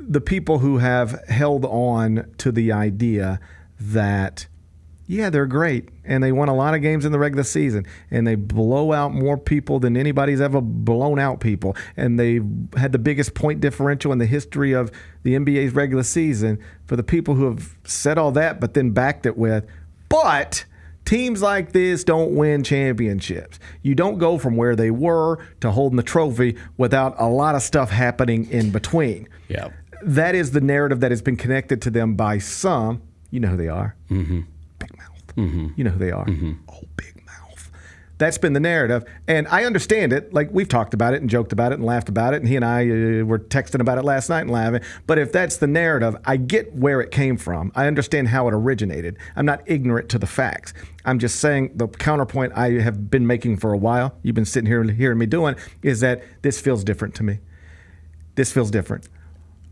the people who have held on to the idea that, yeah, they're great, and they won a lot of games in the regular season, and they blow out more people than anybody's ever blown out people, and they had the biggest point differential in the history of the NBA's regular season. For the people who have said all that but then backed it with, but teams like this don't win championships. You don't go from where they were to holding the trophy without a lot of stuff happening in between. Yeah. That is the narrative that has been connected to them by some. You know who they are. Mm-hmm. Big mouth. Mm-hmm. You know who they are. Mm-hmm. Oh, big mouth. That's been the narrative. And I understand it. Like, we've talked about it and joked about it and laughed about it. And he and I were texting about it last night and laughing. But if that's the narrative, I get where it came from. I understand how it originated. I'm not ignorant to the facts. I'm just saying the counterpoint I have been making for a while, you've been sitting here hearing me doing, is that this feels different to me. This feels different.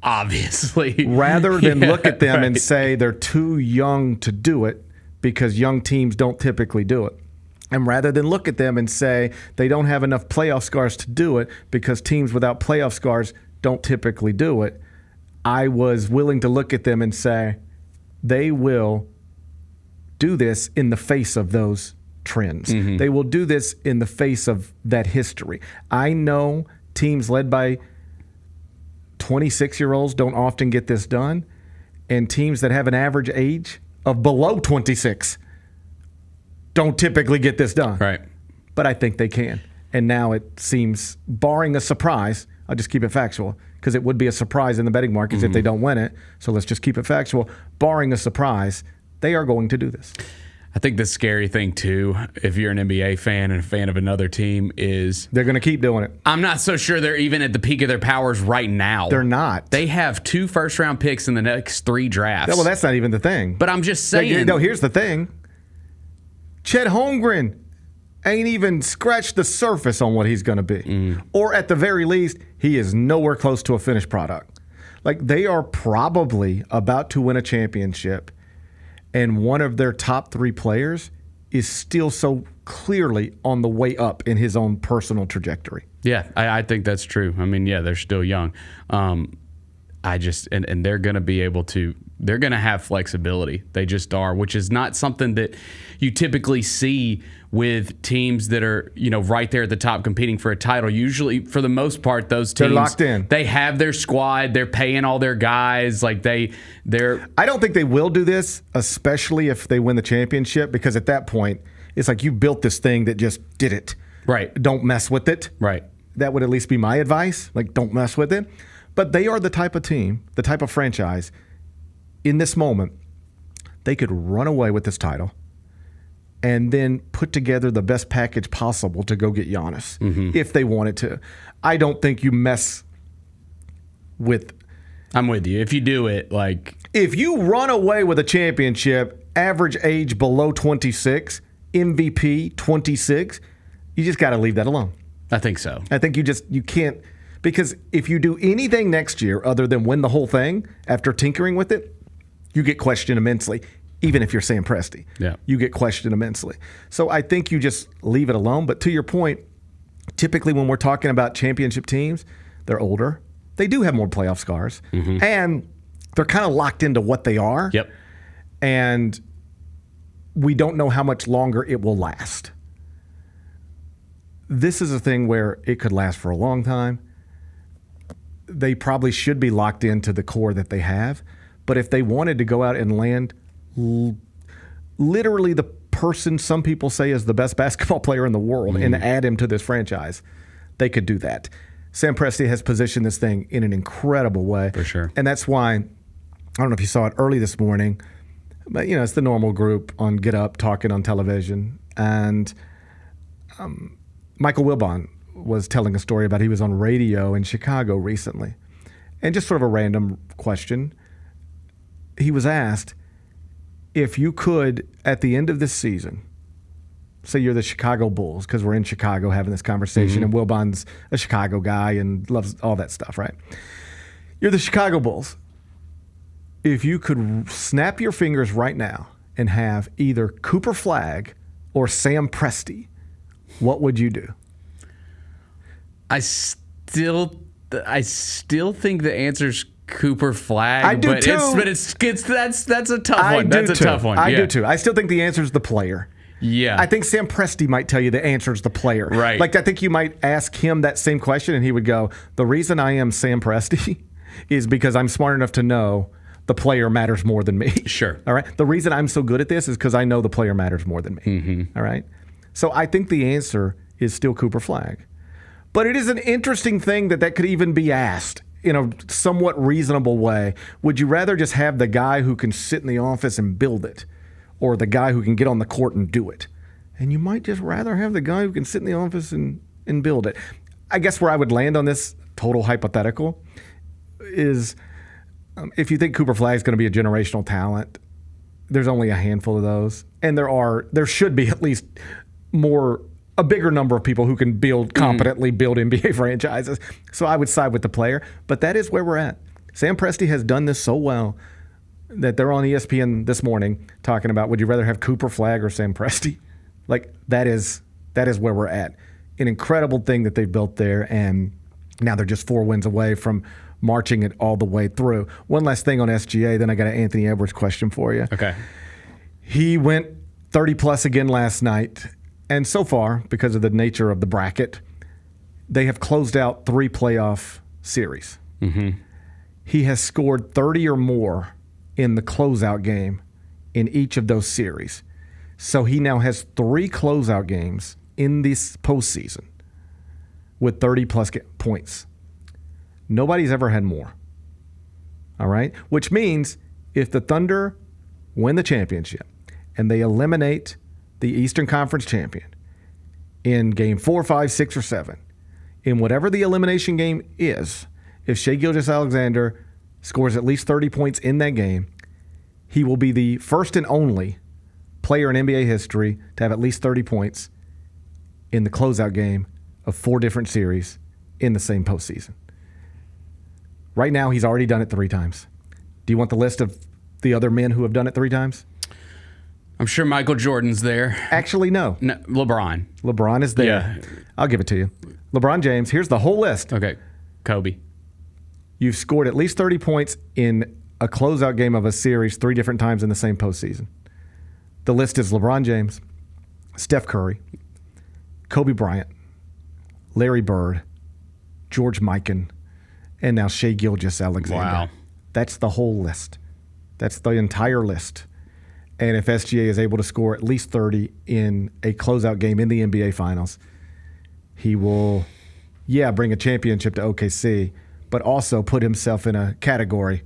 Obviously. Rather than look at them and say they're too young to do it, because young teams don't typically do it. And rather than look at them and say they don't have enough playoff scars to do it, because teams without playoff scars don't typically do it, I was willing to look at them and say they will do this in the face of those trends. Mm-hmm. They will do this in the face of that history. I know teams led by 26-year-olds don't often get this done, and teams that have an average age of below 26 don't typically get this done. Right. But I think they can. And now it seems, barring a surprise, I'll just keep it factual, because it would be a surprise in the betting markets if they don't win it. So let's just keep it factual. Barring a surprise, they are going to do this. I think the scary thing, too, if you're an NBA fan and a fan of another team, is they're going to keep doing it. I'm not so sure they're even at the peak of their powers right now. They're not. They have 2 first-round picks in the next 3 drafts. Well, that's not even the thing. But I'm just saying. No, here's the thing. Chet Holmgren ain't even scratched the surface on what he's going to be. Or at the very least, he is nowhere close to a finished product. Like, they are probably about to win a championship, and one of their top 3 players is still so clearly on the way up in his own personal trajectory. Yeah, I think that's true. I mean, yeah, they're still young. I just and they're going to be able to. They're going to have flexibility. They just are, which is not something that you typically see with teams that are, right there at the top competing for a title. Usually, for the most part, those teams, they're locked in. They have their squad. They're paying all their guys. Like they're. I don't think they will do this, especially if they win the championship, because at that point, it's like you built this thing that just did it. Right. Don't mess with it. Right. That would at least be my advice. Like, don't mess with it. But they are the type of team, the type of franchise, in this moment, they could run away with this title and then put together the best package possible to go get Giannis if they wanted to. I don't think you mess with... I'm with you. If you do it, like... If you run away with a championship, average age below 26, MVP 26, you just got to leave that alone. I think so. I think you can't... Because if you do anything next year other than win the whole thing after tinkering with it, you get questioned immensely, even if you're Sam Presti. Yeah. You get questioned immensely. So I think you just leave it alone. But to your point, typically when we're talking about championship teams, they're older. They do have more playoff scars. And they're kind of locked into what they are. Yep. And we don't know how much longer it will last. This is a thing where it could last for a long time. They probably should be locked into the core that they have. But if they wanted to go out and land literally the person some people say is the best basketball player in the world and add him to this franchise, they could do that. Sam Presti has positioned this thing in an incredible way. For sure. And that's why, I don't know if you saw it early this morning, but, it's the normal group on Get Up talking on television. And Michael Wilbon was telling a story about he was on radio in Chicago recently. And just sort of a random question. He was asked, if you could, at the end of this season, say you're the Chicago Bulls, because we're in Chicago having this conversation, and Wilbon's a Chicago guy and loves all that stuff, right? You're the Chicago Bulls. If you could snap your fingers right now and have either Cooper Flagg or Sam Presti, what would you do? I still think the answer's Cooper Flag. I do but too. That's a tough one. That's a tough one. I do too. I still think the answer is the player. Yeah. I think Sam Presti might tell you the answer is the player. Right. Like, I think you might ask him that same question and he would go, the reason I am Sam Presti is because I'm smart enough to know the player matters more than me. Sure. All right. The reason I'm so good at this is because I know the player matters more than me. Mm-hmm. All right. So I think the answer is still Cooper Flag. But it is an interesting thing that could even be asked in a somewhat reasonable way. Would you rather just have the guy who can sit in the office and build it, or the guy who can get on the court and do it? And you might just rather have the guy who can sit in the office and build it. I guess where I would land on this total hypothetical is if you think Cooper Flag is going to be a generational talent, there's only a handful of those. And there should be at least a bigger number of people who can competently build NBA franchises. So I would side with the player. But that is where we're at. Sam Presti has done this so well that they're on ESPN this morning talking about, would you rather have Cooper Flag or Sam Presti? Like, that is where we're at. An incredible thing that they've built there, and now they're just 4 wins away from marching it all the way through. One last thing on SGA, then I got an Anthony Edwards question for you. Okay. He went 30-plus again last night, and so far, because of the nature of the bracket, they have closed out 3 playoff series. Mm-hmm. He has scored 30 or more in the closeout game in each of those series. So he now has 3 closeout games in this postseason with 30-plus points. Nobody's ever had more. All right? Which means if the Thunder win the championship and they eliminate the Eastern Conference champion in game 4, 5, 6, or 7, in whatever the elimination game is, if Shai Gilgeous-Alexander scores at least 30 points in that game, he will be the first and only player in NBA history to have at least 30 points in the closeout game of 4 different series in the same postseason. Right now, he's already done it 3 times. Do you want the list of the other men who have done it 3 times? I'm sure Michael Jordan's there. Actually, no. LeBron. LeBron is there. Yeah. I'll give it to you. LeBron James, here's the whole list. Okay. Kobe. You've scored at least 30 points in a closeout game of a series 3 different times in the same postseason. The list is LeBron James, Steph Curry, Kobe Bryant, Larry Bird, George Mikan, and now Shai Gilgeous-Alexander. Wow. That's the whole list. That's the entire list. And if SGA is able to score at least 30 in a closeout game in the NBA Finals, he will, bring a championship to OKC, but also put himself in a category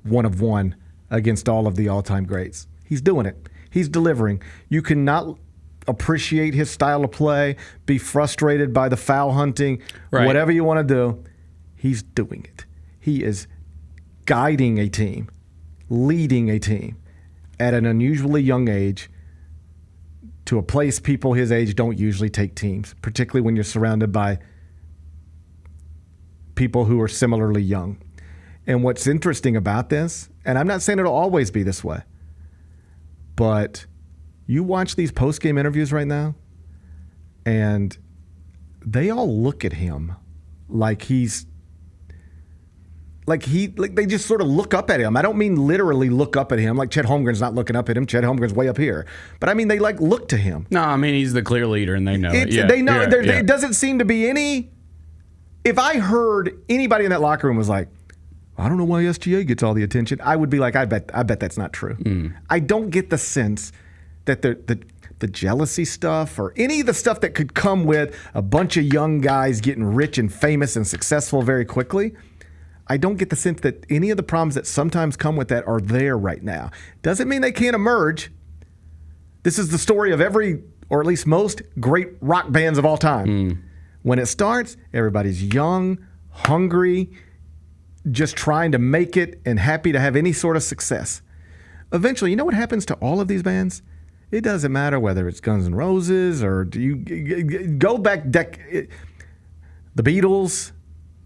1 of 1 against all of the all-time greats. He's doing it. He's delivering. You cannot appreciate his style of play, be frustrated by the foul hunting, whatever you want to do. He's doing it. He is guiding a team, leading a team at an unusually young age to a place people his age don't usually take teams, particularly when you're surrounded by people who are similarly young. And what's interesting about this, and I'm not saying it'll always be this way, but you watch these post-game interviews right now, and they all look at him like they just sort of look up at him. I don't mean literally look up at him, like Chet Holmgren's not looking up at him. Chet Holmgren's way up here. But I mean, they look to him. No, I mean, he's the clear leader, and they know it. Yeah, they know. Yeah. It doesn't seem to be any. If I heard anybody in that locker room was like, I don't know why SGA gets all the attention, I would be like, I bet that's not true. I don't get the sense that the jealousy stuff or any of the stuff that could come with a bunch of young guys getting rich and famous and successful very quickly. I don't get the sense that any of the problems that sometimes come with that are there right now. Doesn't mean they can't emerge. This is the story of every, or at least most, great rock bands of all time. When it starts, everybody's young, hungry, just trying to make it and happy to have any sort of success. Eventually, you know what happens to all of these bands? It doesn't matter whether it's Guns N' Roses or do you go back, the Beatles.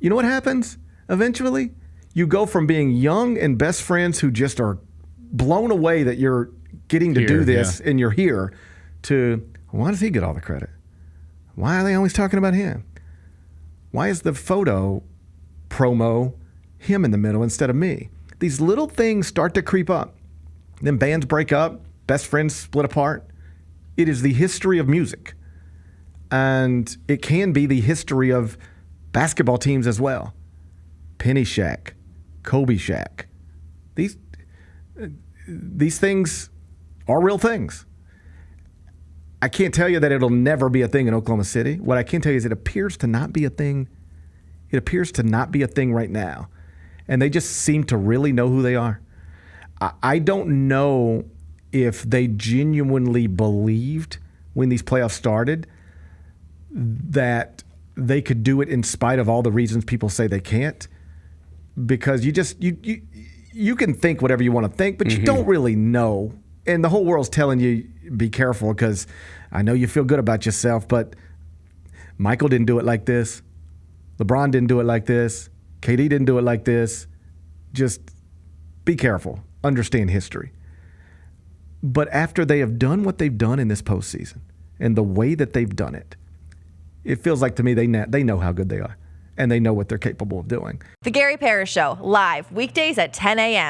You know what happens? Eventually, you go from being young and best friends who just are blown away that you're getting to do this and you're here to, why does he get all the credit? Why are they always talking about him? Why is the photo promo him in the middle instead of me. These little things start to creep up. Then bands break up, best friends split apart. It is the history of music. And it can be the history of basketball teams as well. Penny Shaq, Kobe Shaq. These things are real things. I can't tell you that it'll never be a thing in Oklahoma City. What I can tell you is it appears to not be a thing. It appears to not be a thing right now. And they just seem to really know who they are. I don't know if they genuinely believed when these playoffs started that they could do it in spite of all the reasons people say they can't. Because you can think whatever you want to think, but you don't really know. And the whole world's telling you, be careful, because I know you feel good about yourself, but Michael didn't do it like this. LeBron didn't do it like this. KD didn't do it like this. Just be careful. Understand history. But after they have done what they've done in this postseason and the way that they've done it, it feels like to me they know how good they are and they know what they're capable of doing. The Gary Parrish Show, live weekdays at 10 a.m.